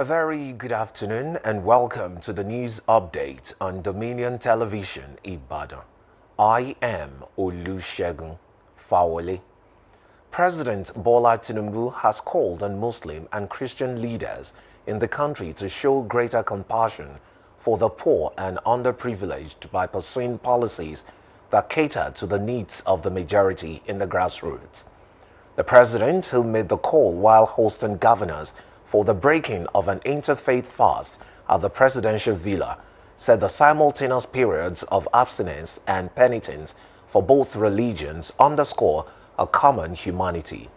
very good afternoon and welcome to the news update on Dominion Television Ibadan. I am Olusegun Fawole. President Bola Tinubu has called on Muslim and Christian leaders in the country to show greater compassion for the poor and underprivileged by pursuing policies that cater to the needs of the majority in the grassroots. The president, who made the call while hosting governors for the breaking of an interfaith fast at the presidential villa, said the simultaneous periods of abstinence and penitence for both religions underscore a common humanity.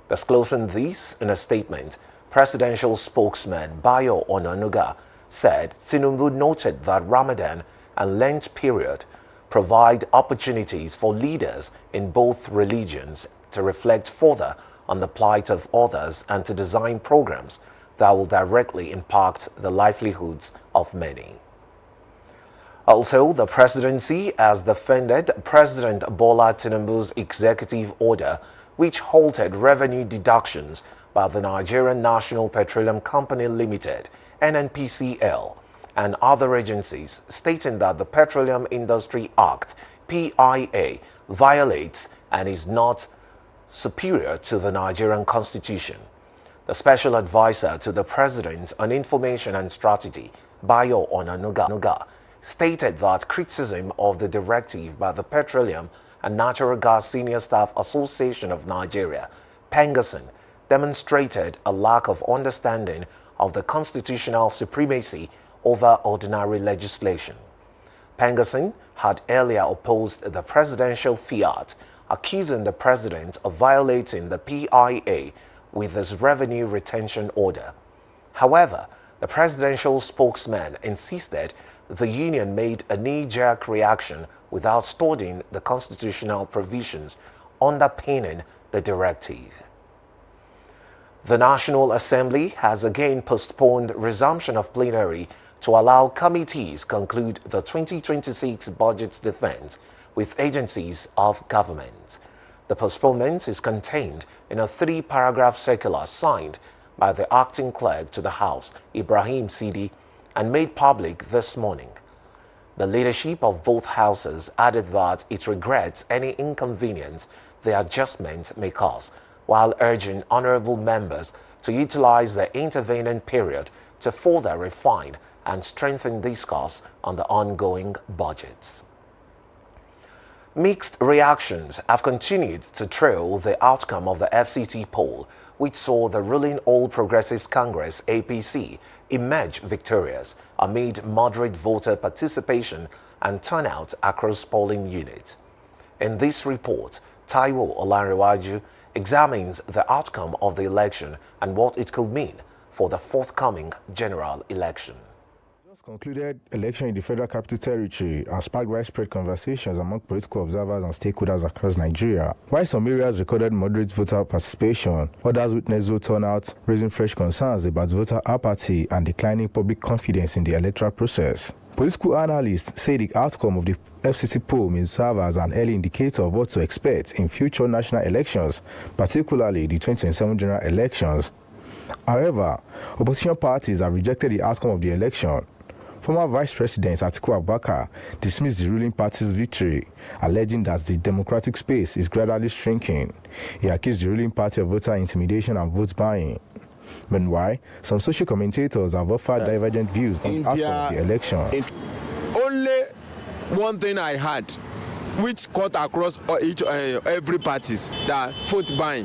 Disclosing this in a statement, presidential spokesman Bayo Onanuga said Tinubu noted that Ramadan and Lent period provide opportunities for leaders in both religions to reflect further on the plight of others and to design programs that will directly impact the livelihoods of many. Also, the presidency has defended President Bola Tinubu's executive order which halted revenue deductions by the Nigerian National Petroleum Company Limited, NNPCL, and other agencies, stating that the Petroleum Industry Act, PIA, violates and is not superior to the Nigerian Constitution. The Special Advisor to the President on Information and Strategy, Bayo Onanuga, stated that criticism of the directive by the Petroleum and Natural Gas Senior Staff Association of Nigeria, PENGASSN, demonstrated a lack of understanding of the constitutional supremacy over ordinary legislation. PENGASSN had earlier opposed the presidential fiat, accusing the president of violating the PIA with his revenue retention order. However, the presidential spokesman insisted the union made a knee-jerk reaction without studying the constitutional provisions underpinning the directive. The National Assembly has again postponed resumption of plenary to allow committees conclude the 2026 budget's defense with agencies of government. The postponement is contained in a 3-paragraph circular signed by the acting clerk to the House, Ibrahim Sidi, and made public this morning. The leadership of both houses added that it regrets any inconvenience the adjustment may cause, while urging honorable members to utilize the intervening period to further refine and strengthen discourse on the ongoing budgets. Mixed reactions have continued to trail the outcome of the FCT poll, which saw the ruling All Progressives Congress (APC) emerge victorious amid moderate voter participation and turnout across polling units. In this report, Taiwo Olanrewaju examines the outcome of the election and what it could mean for the forthcoming general election. Concluded election in the Federal Capital Territory has sparked widespread conversations among political observers and stakeholders across Nigeria. While some areas recorded moderate voter participation, others witnessed low turnout, raising fresh concerns about voter apathy and declining public confidence in the electoral process. Political analysts say the outcome of the FCT poll may serve as an early indicator of what to expect in future national elections, particularly the 2027 general elections. However, opposition parties have rejected the outcome of the election. Former Vice President Atiku Abubakar dismissed the ruling party's victory, alleging that the democratic space is gradually shrinking. He accused the ruling party of voter intimidation and vote buying. Meanwhile, some social commentators have offered divergent views on the outcome of the election. Only one thing I had, which cut across every parties, that vote buying.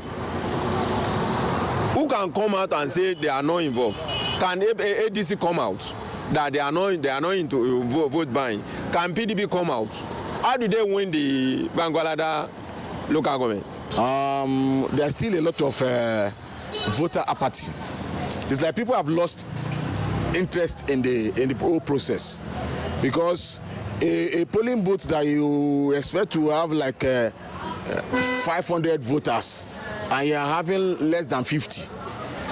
Who can come out and say they are not involved? Can ADC come out that they are not into vote buying? Can PDP come out? How do they win the Bangwalada local government? There's still a lot of voter apathy. It's like people have lost interest in the whole process, because a polling booth that you expect to have like 500 voters and you are having less than 50,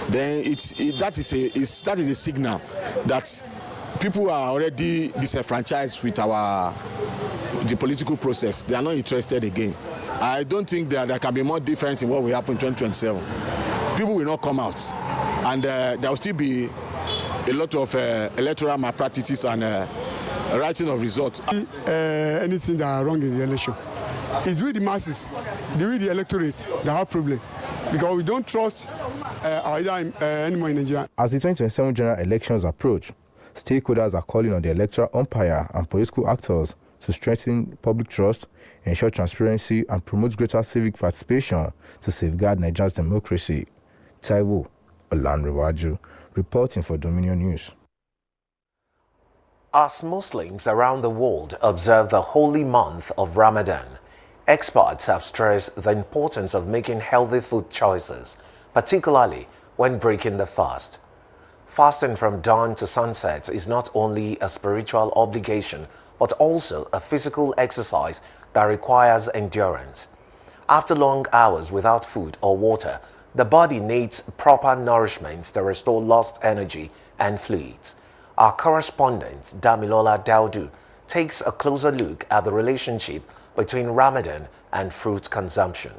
then that is a signal that people are already disenfranchised with the political process. They are not interested again. I don't think that there can be more difference in what will happen in 2027. People will not come out, and there will still be a lot of electoral malpractices and writing of results. Anything that are wrong in the election. It's with the masses, the electorate that have problem. Because we don't trust our leader anymore in Nigeria. As the 2027 general elections approach, stakeholders are calling on the electoral umpire and political actors to strengthen public trust, ensure transparency, and promote greater civic participation to safeguard Nigeria's democracy. Taiwo Olanrewaju, reporting for Dominion News. As Muslims around the world observe the holy month of Ramadan, experts have stressed the importance of making healthy food choices, particularly when breaking the fast. Fasting from dawn to sunset is not only a spiritual obligation, but also a physical exercise that requires endurance. After long hours without food or water, the body needs proper nourishment to restore lost energy and fluids. Our correspondent, Damilola Daudu, takes a closer look at the relationship between Ramadan and fruit consumption.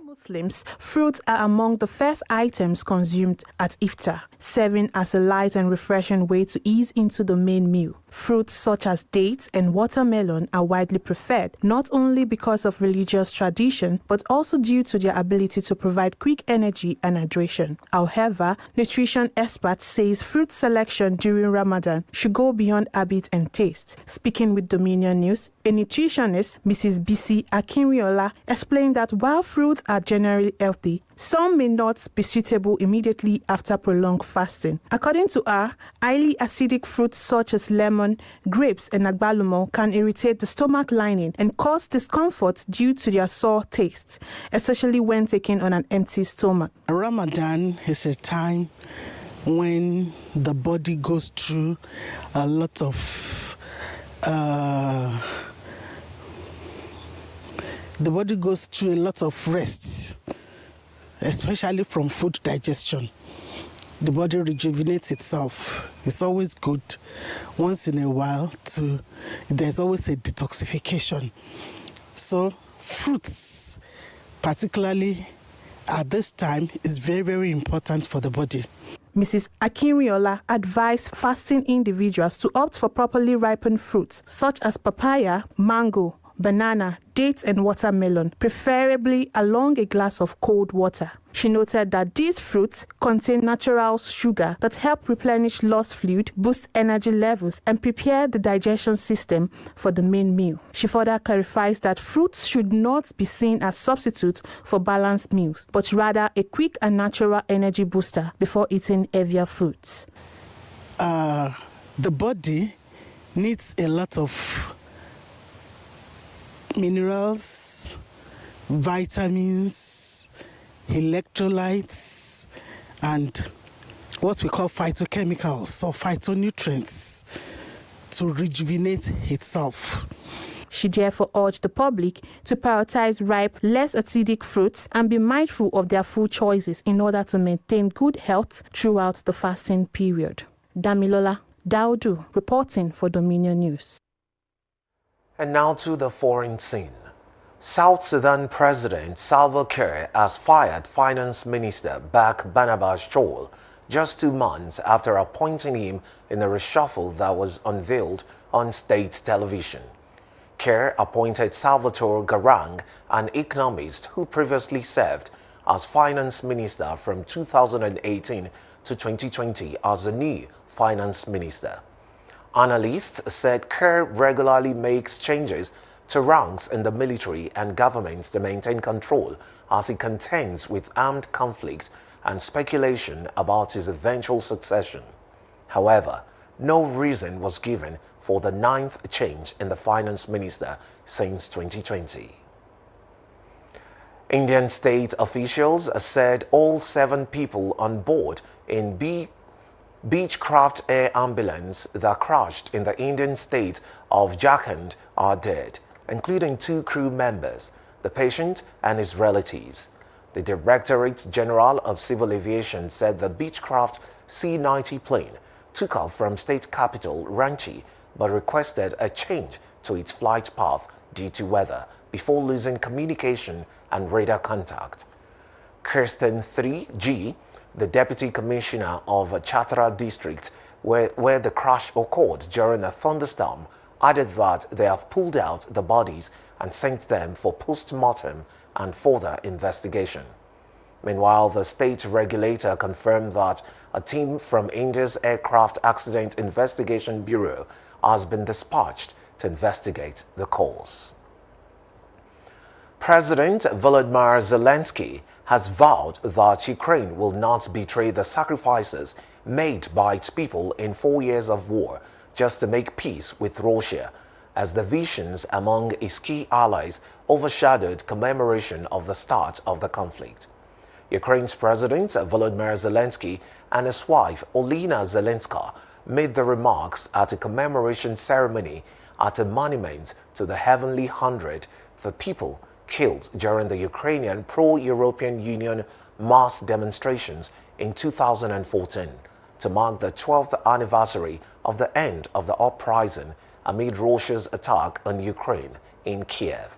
Muslims, fruits are among the first items consumed at iftar, serving as a light and refreshing way to ease into the main meal. Fruits such as dates and watermelon are widely preferred, not only because of religious tradition, but also due to their ability to provide quick energy and hydration. However, nutrition experts say fruit selection during Ramadan should go beyond habit and taste. Speaking with Dominion News, a nutritionist, Mrs. Bisi Akinriola, explained that while fruits are generally healthy, some may not be suitable immediately after prolonged fasting. According to her, highly acidic fruits such as lemon, grapes, and agbalumo can irritate the stomach lining and cause discomfort due to their sour taste, especially when taken on an empty stomach. Ramadan is a time when the body goes through a lot of rest, especially from food digestion. The body rejuvenates itself. It's always good once in a while there's always a detoxification. So fruits, particularly at this time, is very, very important for the body. Mrs. Akinriola advised fasting individuals to opt for properly ripened fruits such as papaya, mango, banana, dates, and watermelon, preferably along a glass of cold water. She noted that these fruits contain natural sugar that help replenish lost fluid, boost energy levels, and prepare the digestion system for the main meal. She further clarifies that fruits should not be seen as substitutes for balanced meals, but rather a quick and natural energy booster before eating heavier foods. The body needs a lot of minerals, vitamins, electrolytes, and what we call phytochemicals or phytonutrients to rejuvenate itself. She therefore urged the public to prioritize ripe, less acidic fruits and be mindful of their food choices in order to maintain good health throughout the fasting period. Damilola Daudu, reporting for Dominion News. And now to the foreign scene. South Sudan President Salva Kiir has fired Finance Minister Bak Barnabas Chol just 2 months after appointing him in a reshuffle that was unveiled on state television. Kiir appointed Salvatore Garang, an economist who previously served as Finance Minister from 2018 to 2020 as the new Finance Minister. Analysts said Kiir regularly makes changes to ranks in the military and government to maintain control as he contends with armed conflict and speculation about his eventual succession. However, no reason was given for the 9th change in the finance minister since 2020. Indian state officials said all 7 people on board in Beechcraft Air Ambulance that crashed in the Indian state of Jharkhand are dead, including 2 crew members, the patient and his relatives. The Directorate General of Civil Aviation said the Beechcraft C-90 plane took off from state capital Ranchi but requested a change to its flight path due to weather before losing communication and radar contact. Kirsten 3G the Deputy Commissioner of Chatra District, where the crash occurred during a thunderstorm, added that they have pulled out the bodies and sent them for post-mortem and further investigation. Meanwhile, the state regulator confirmed that a team from India's Aircraft Accident Investigation Bureau has been dispatched to investigate the cause. President Volodymyr Zelensky has vowed that Ukraine will not betray the sacrifices made by its people in 4 years of war just to make peace with Russia, as divisions among its key allies overshadowed commemoration of the start of the conflict. Ukraine's President Volodymyr Zelensky and his wife Olena Zelenska made the remarks at a commemoration ceremony at a monument to the Heavenly 100, the people killed during the Ukrainian pro-European Union mass demonstrations in 2014 to mark the 12th anniversary of the end of the uprising amid Russia's attack on Ukraine in Kiev.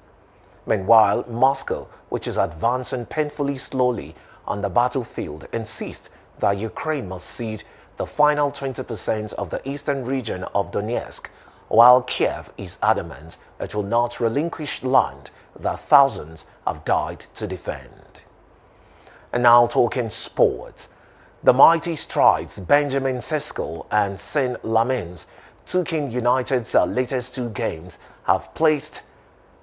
Meanwhile, Moscow, which is advancing painfully slowly on the battlefield, insists that Ukraine must cede the final 20% of the eastern region of Donetsk, while Kiev is adamant it will not relinquish land that thousands have died to defend. And now talking sport. The mighty strides Benjamin Sesko and Saint Lamens took in United's latest 2 games have placed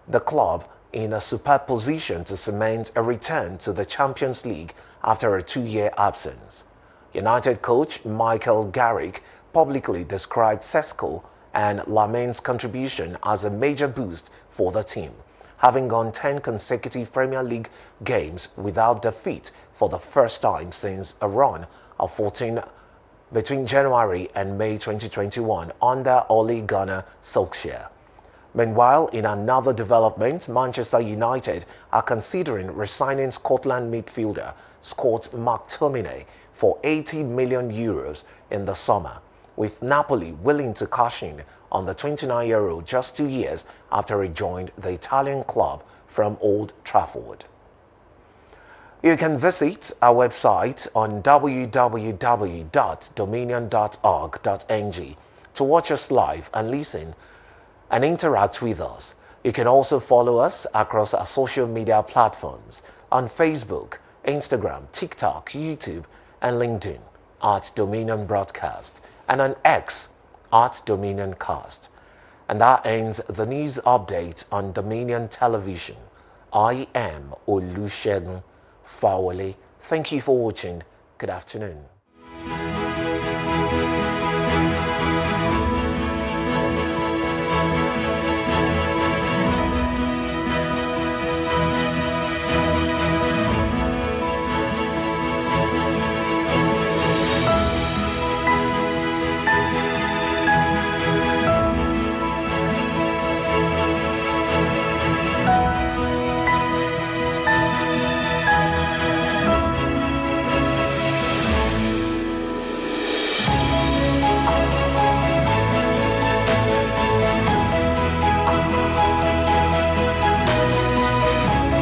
the club in a superb position to cement a return to the Champions League after a 2-year absence. United coach Michael Carrick publicly described Sesko and Lamens' contribution as a major boost for the team, having gone 10 consecutive Premier League games without defeat for the first time since a run of 14 between January and May 2021 under Ole Gunnar Solskjaer. Meanwhile, in another development, Manchester United are considering resigning Scotland midfielder Scott McTominay for €80 million in the summer, with Napoli willing to cash in on the 29-year-old just 2 years after he joined the Italian club from Old Trafford. You can visit our website on www.dominion.org.ng to watch us live and listen and interact with us. You can also follow us across our social media platforms on Facebook, Instagram, TikTok, YouTube, and LinkedIn at Dominion Broadcast, and on X at Dominion Cast. And that ends the news update on Dominion Television. I am Olusegun Fawole. Thank you for watching. Good afternoon.